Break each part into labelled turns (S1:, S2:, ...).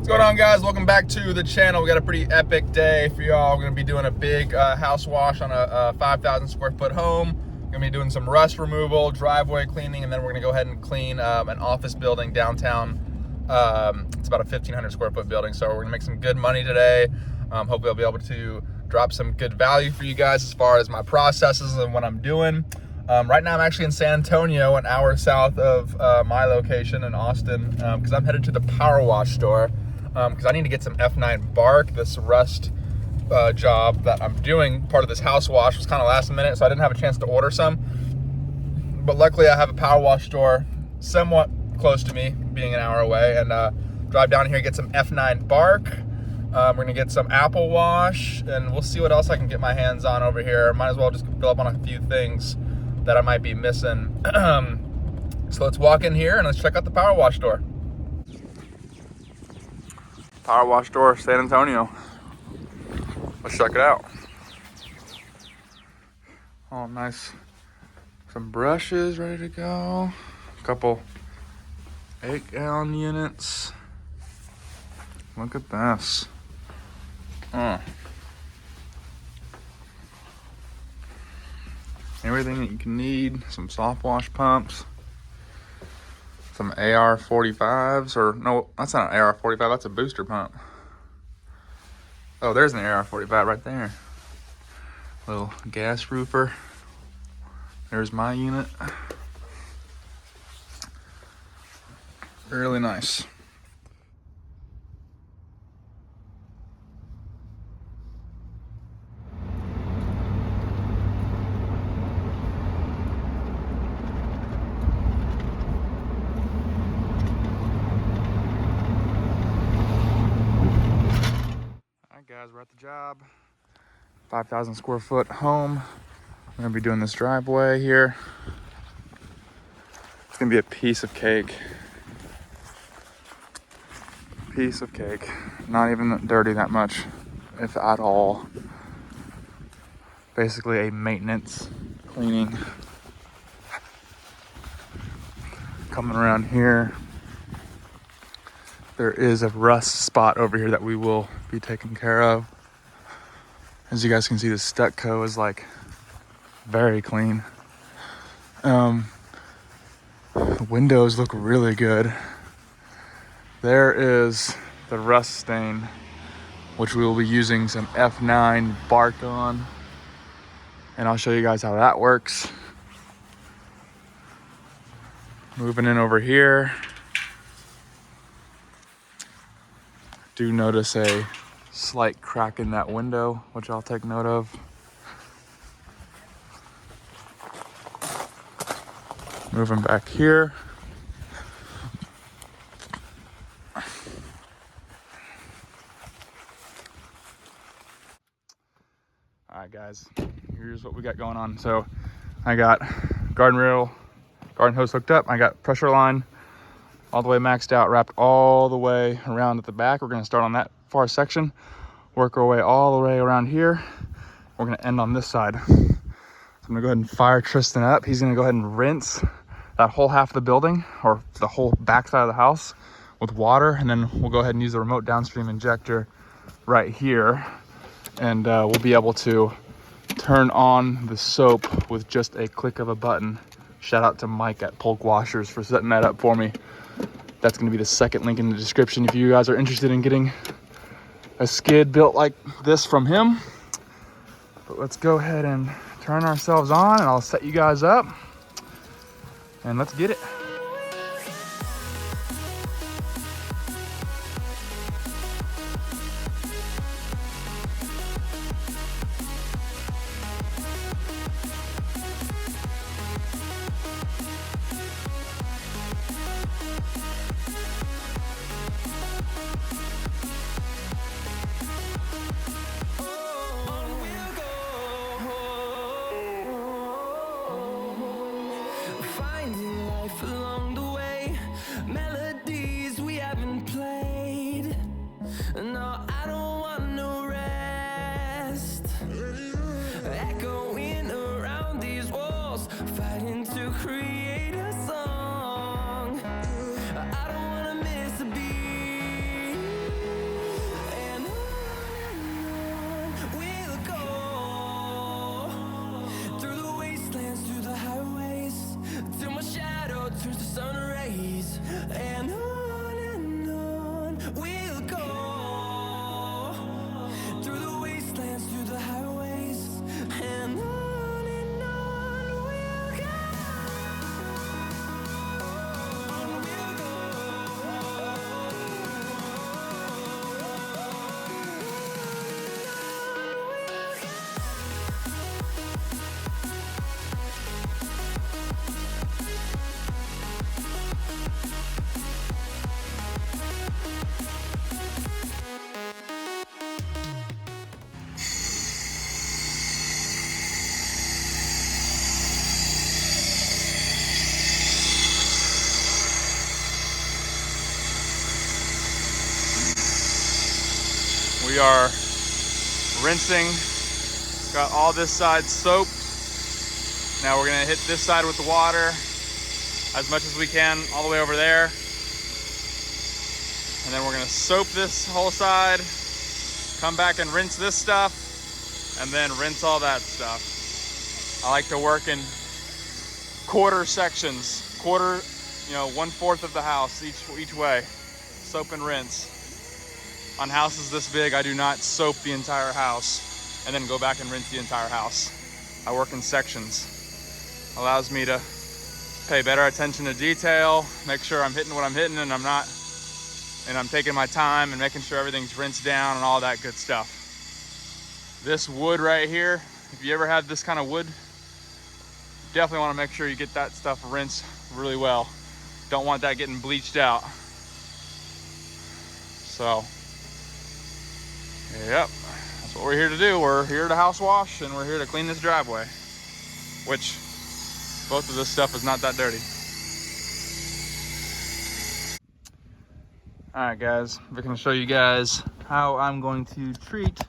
S1: going on, guys? Welcome back to the channel. We got a pretty epic day for y'all. We're gonna be doing a big house wash on a 5,000 square foot home. We're gonna be doing some rust removal, driveway cleaning, and then we're gonna go ahead and clean an office building downtown. It's about a 1,500 square foot building, so we're gonna make some good money today. Hopefully I'll be able to drop some good value for you guys as far as my processes and what I'm doing. Right now I'm actually in San Antonio, an hour south of my location in Austin, because I'm headed to the power wash store because I need to get some F9 bark. This rust job that I'm doing, part of this house wash, was kind of last minute, so I didn't have a chance to order some. But luckily I have a power wash store somewhat close to me, being an hour away, and drive down here, get some F9 bark. We're gonna get some apple wash, and we'll see what else I can get my hands on over here. Might as well just fill up on a few things that I might be missing. So let's walk in here and let's check out the power wash store. Power wash store, San Antonio. Let's check it out. Oh, nice. Some brushes ready to go. A couple 8-gallon units. Look at this. Everything that you can need. Some soft wash pumps. Some AR-45s, or no, that's not an AR-45, that's a booster pump. Oh, there's an AR-45 right there. Little gas roofer. There's my unit. Really nice. Guys, we're at the job. 5,000 square foot home. We're gonna be doing this driveway here. It's gonna be a piece of cake. Piece of cake. Not even dirty that much, if at all. Basically a maintenance cleaning. Coming around here, there is a rust spot over here that we will be taking care of. As you guys can see, the Stucco is like very clean. The windows look really good. There is the rust stain, which we will be using some F9 bark on. And I'll show you guys how that works. Moving in over here. Do notice a slight crack in that window, which I'll take note of. Moving back here. All right, guys, here's what we got going on. So I got garden hose hooked up. I got pressure line all the way maxed out, wrapped all the way around at the back. We're gonna start on that far section, work our way all the way around here. We're gonna end on this side. So I'm gonna go ahead and fire Tristan up. He's gonna go ahead and rinse that whole half of the building, or the whole back side of the house, with water, and then we'll go ahead and use the remote downstream injector right here, and we'll be able to turn on the soap with just a click of a button. Shout out to Mike at Polk Washers for setting that up for me. That's going to be the second link in the description if you guys are interested in getting a skid built like this from him. But let's go ahead and turn ourselves on, and I'll set you guys up, and let's get it.
S2: Finding life
S1: We are rinsing. Got all this side soaped. Now we're gonna hit this side with the water as much as we can all the way over there. And then we're gonna soap this whole side, come back and rinse this stuff, and then rinse all that stuff. I like to work in quarter sections, quarter, you know, 1/4 of the house each way. Soap and rinse. On houses this big, I do not soap the entire house and then go back and rinse the entire house. I work in sections. Allows me to pay better attention to detail, make sure I'm hitting what I'm hitting and I'm taking my time and making sure everything's rinsed down and all that good stuff. This wood right here, if you ever have this kind of wood, definitely want to make sure you get that stuff rinsed really well. Don't want that getting bleached out. So, yep, that's what we're here to do. We're here to house wash and we're here to clean this driveway, which both of this stuff is not that dirty. All right, guys, we're gonna show you guys how I'm going to treat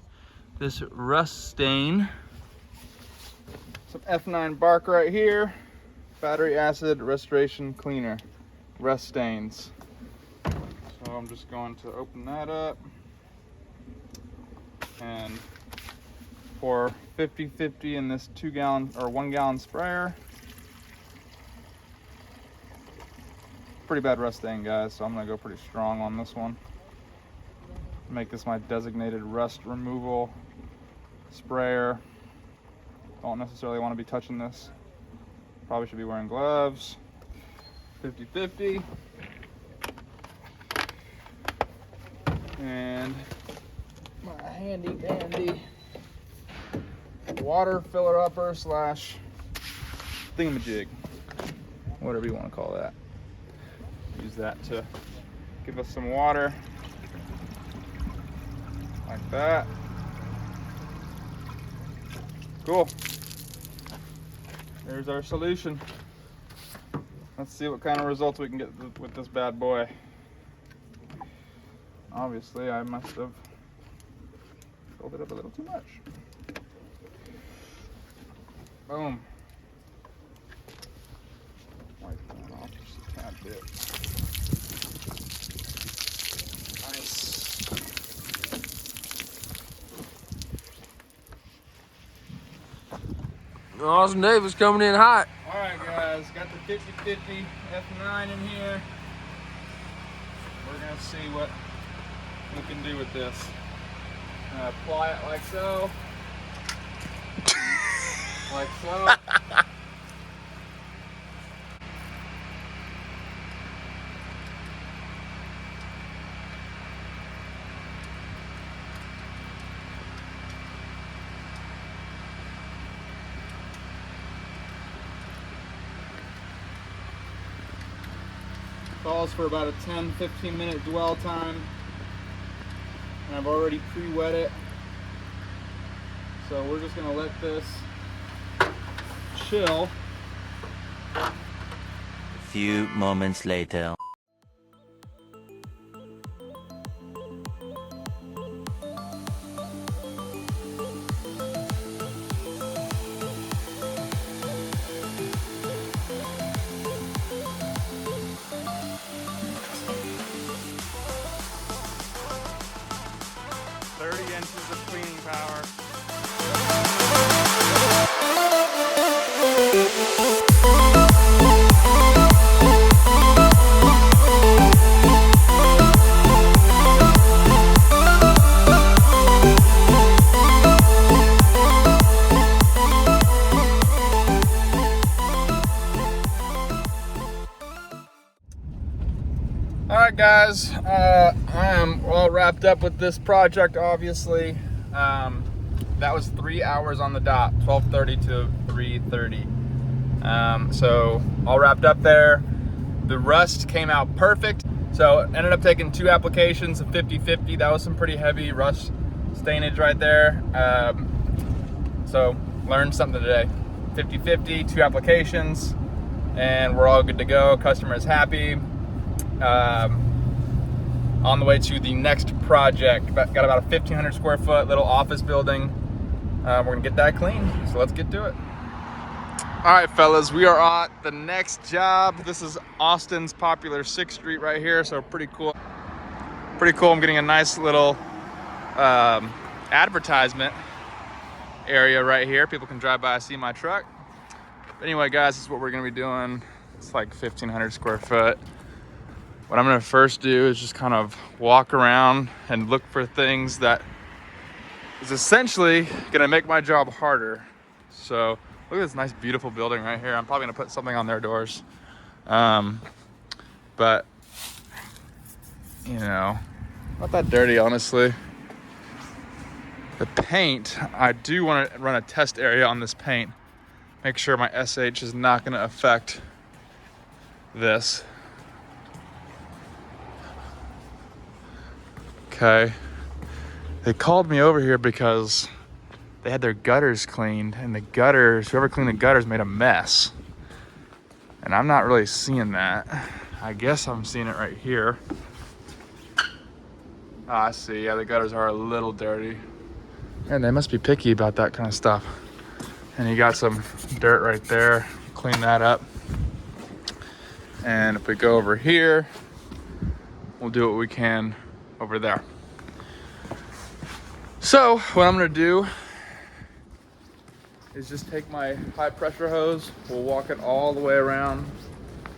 S1: this rust stain. Some F9 bark right here, battery acid restoration cleaner, rust stains. So I'm just going to open that up and pour 50-50 in this 1 gallon sprayer. Pretty bad rust stain, guys, so I'm gonna go pretty strong on this one. Make this my designated rust removal sprayer. Don't necessarily want to be touching this. Probably should be wearing gloves. 50-50. And my handy dandy water filler upper slash thingamajig, whatever you want to call that. Use that to give us some water like that. Cool. There's our solution. Let's see what kind of results we can get with this bad boy. Obviously, I must have filled it up a little too much. Boom. Wipe that off just a tad bit. Nice.
S2: Austin Davis coming in hot.
S1: All right, guys, got the 50-50 F9 in here. We're gonna see what we can do with this. Apply it like so. Like so. Calls for about a 10-15 minute dwell time. And I've already pre-wet it. So we're just gonna let this chill.
S3: A few moments later.
S1: Inches of cleaning power. All right, guys, I am all wrapped up with this project, obviously. That was 3 hours on the dot, 12:30 to 3:30. So all wrapped up there. The rust came out perfect. So ended up taking 2 applications of 50-50. That was some pretty heavy rust stainage right there. So learned something today. 50-50, 2 applications, and we're all good to go. Customer is happy. on the way to the next project. Got about a 1,500 square foot little office building. We're gonna get that cleaned, so let's get to it. All right, fellas, we are on the next job. This is Austin's popular 6th Street right here, so pretty cool. Pretty cool. I'm getting a nice little advertisement area right here. People can drive by and see my truck. But anyway, guys, this is what we're gonna be doing. It's like 1,500 square foot. What I'm gonna first do is just kind of walk around and look for things that is essentially gonna make my job harder. So look at this nice, beautiful building right here. I'm probably gonna put something on their doors. But, you know, not that dirty, honestly. The paint, I do wanna run a test area on this paint. Make sure my SH is not gonna affect this. Okay. They called me over here because they had their gutters cleaned, and the gutters, whoever cleaned the gutters made a mess. And I'm not really seeing that. I guess I'm seeing it right here. Ah, I see, yeah, the gutters are a little dirty. And they must be picky about that kind of stuff. And you got some dirt right there, clean that up. And if we go over here, we'll do what we can over there. So what I'm gonna do is just take my high pressure hose. We'll walk it all the way around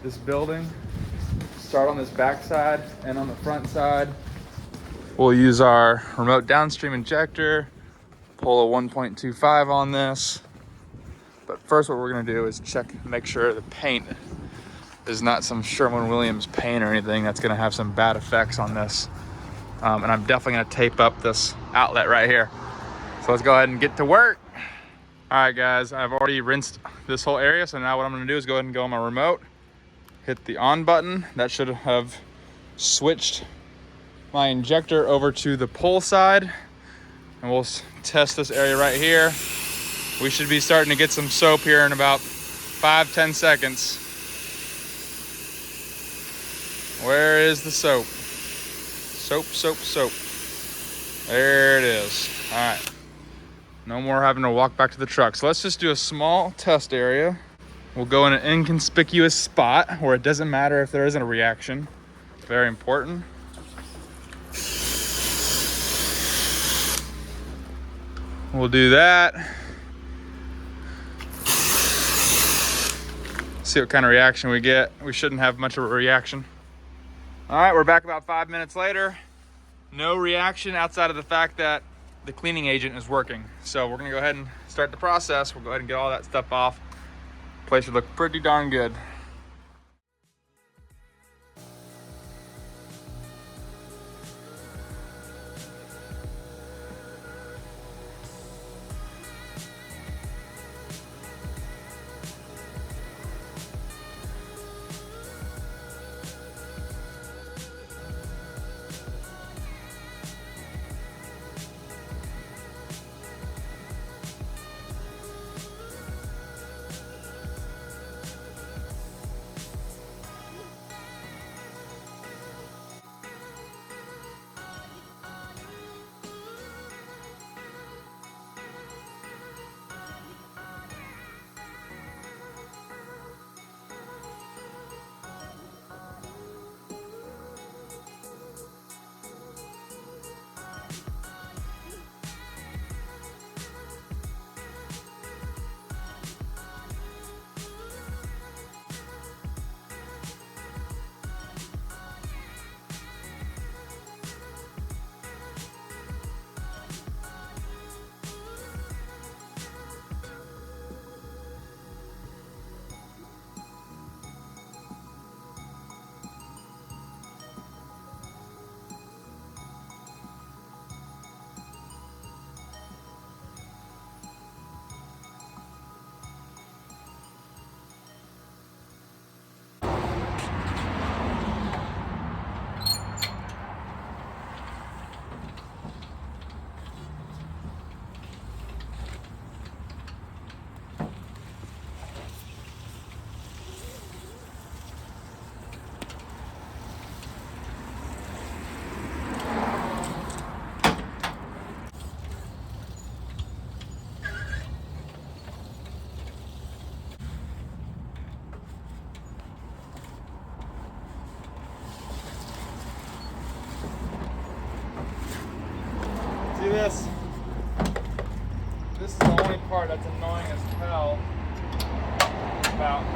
S1: this building. Start on this back side and on the front side. We'll use our remote downstream injector, pull a 1.25 on this. But first what we're gonna do is make sure the paint is not some Sherwin-Williams paint or anything that's gonna have some bad effects on this. And I'm definitely gonna tape up this outlet right here. So let's go ahead and get to work. All right, guys, I've already rinsed this whole area. So now what I'm gonna do is go ahead and go on my remote, hit the on button. That should have switched my injector over to the pull side. And we'll test this area right here. We should be starting to get some soap here in about 5-10 seconds. Where is the soap? Soap, soap, soap. There it is. All right. No more having to walk back to the truck. So let's just do a small test area. We'll go in an inconspicuous spot where it doesn't matter if there isn't a reaction. Very important. We'll do that. See what kind of reaction we get. We shouldn't have much of a reaction. All right, we're back about 5 minutes later. No reaction outside of the fact that the cleaning agent is working. So we're gonna go ahead and start the process. We'll go ahead and get all that stuff off. Place should look pretty darn good.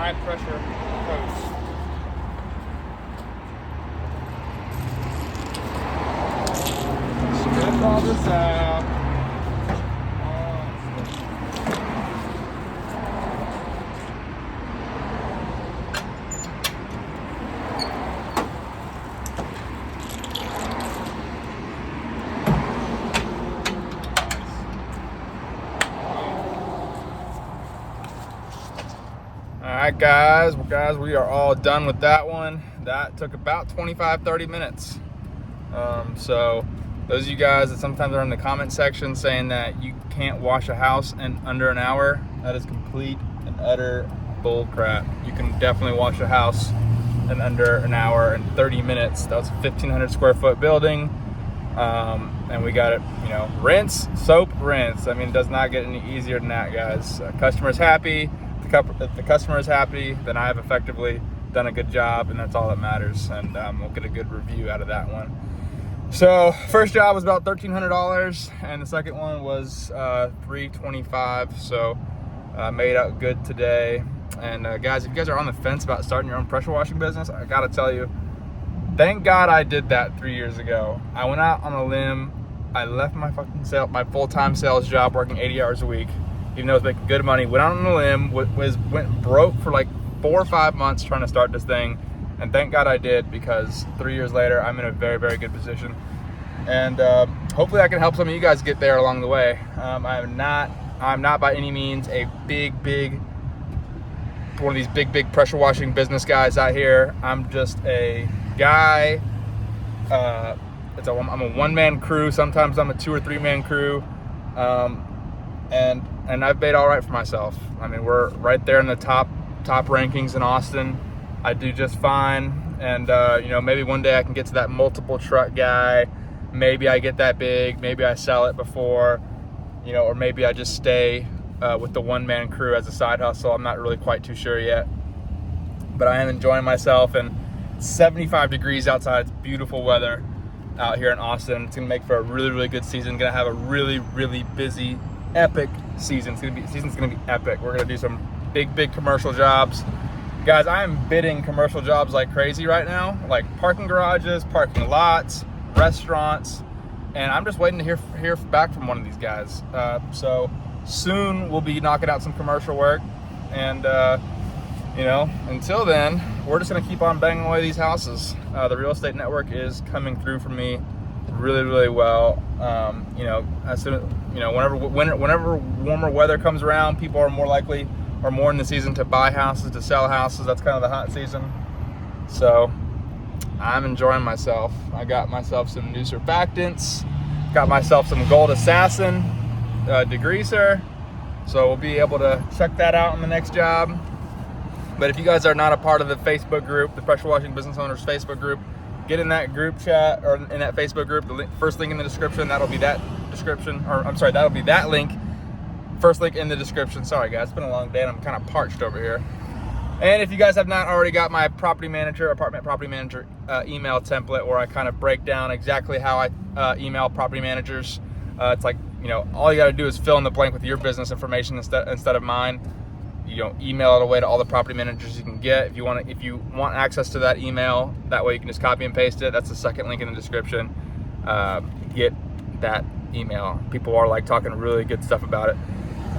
S1: high pressure hose. Strip all this out. Alright guys, we are all done with that one. That took about 25-30 minutes. So those of you guys that sometimes are in the comment section saying that you can't wash a house in under an hour, that is complete and utter bull crap. You can definitely wash a house in under an hour and 30 minutes. That was a 1,500 square foot building. And we got it, you know, rinse, soap, rinse. I mean, it does not get any easier than that, guys. Customer's happy. If the customer is happy, then I have effectively done a good job, and that's all that matters. And we'll get a good review out of that one. So first job was about $1,300, and the second one was $325. So made out good today. And guys, if you guys are on the fence about starting your own pressure washing business, I gotta tell you, thank God I did that 3 years ago. I went out on a limb. I left my my full-time sales job, working 80 hours a week. Even though I was making good money, went out on a limb, went broke for like 4 or 5 months trying to start this thing. And thank God I did, because 3 years later, I'm in a very, very good position. And hopefully I can help some of you guys get there along the way. I'm not by any means a one of these big pressure washing business guys out here. I'm just a guy. I'm a one-man crew. Sometimes I'm a 2 or 3 man crew. And I've made all right for myself. I mean, we're right there in the top rankings in Austin. I do just fine. And you know, maybe one day I can get to that multiple truck guy. Maybe I get that big. Maybe I sell it before, you know, or maybe I just stay with the one-man crew as a side hustle. I'm not really quite too sure yet. But I am enjoying myself, and it's 75 degrees outside. It's beautiful weather out here in Austin. It's gonna make for a really, really good season. Gonna have a really, really busy, epic season. Season's gonna be epic. We're gonna do some big commercial jobs. Guys, I am bidding commercial jobs like crazy right now, like parking garages, parking lots, restaurants, and I'm just waiting to hear back from one of these guys. So soon we'll be knocking out some commercial work, and you know, until then, we're just gonna keep on banging away these houses. The real estate network is coming through for me really, really well. You know, as soon as, you know, whenever warmer weather comes around, people are more likely, or more in the season, to buy houses, to sell houses. That's kind of the hot season. So I'm enjoying myself. I got myself some new surfactants, got myself some Gold Assassin degreaser. So we'll be able to check that out in the next job. But if you guys are not a part of the Facebook group, the Pressure Washing Business Owners Facebook group, get in that group chat, or in that Facebook group. The first link in the description, that'll be that description, or I'm sorry, that'll be that link. First link in the description. Sorry guys, it's been a long day and I'm kind of parched over here. And if you guys have not already got my apartment property manager email template, where I kind of break down exactly how I email property managers. It's like, you know, all you got to do is fill in the blank with your business information instead of mine. You know, email it away to all the property managers you can get. If you want access to that email, that way you can just copy and paste it. That's the second link in the description. Get that email. People are like talking really good stuff about it.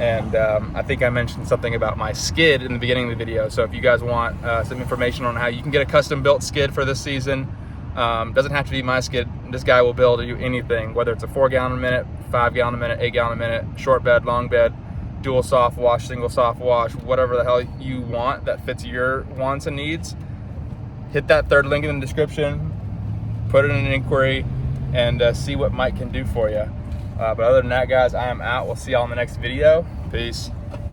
S1: And I think I mentioned something about my skid in the beginning of the video. So if you guys want some information on how you can get a custom built skid for this season, doesn't have to be my skid. This guy will build you anything, whether it's a 4 gallon a minute, 5 gallon a minute, 8 gallon a minute, short bed, long bed, dual soft wash, single soft wash, whatever the hell you want that fits your wants and needs. Hit that third link in the description, put it in an inquiry, and see what Mike can do for you. But other than that, guys, I am out. We'll see y'all in the next video. Peace.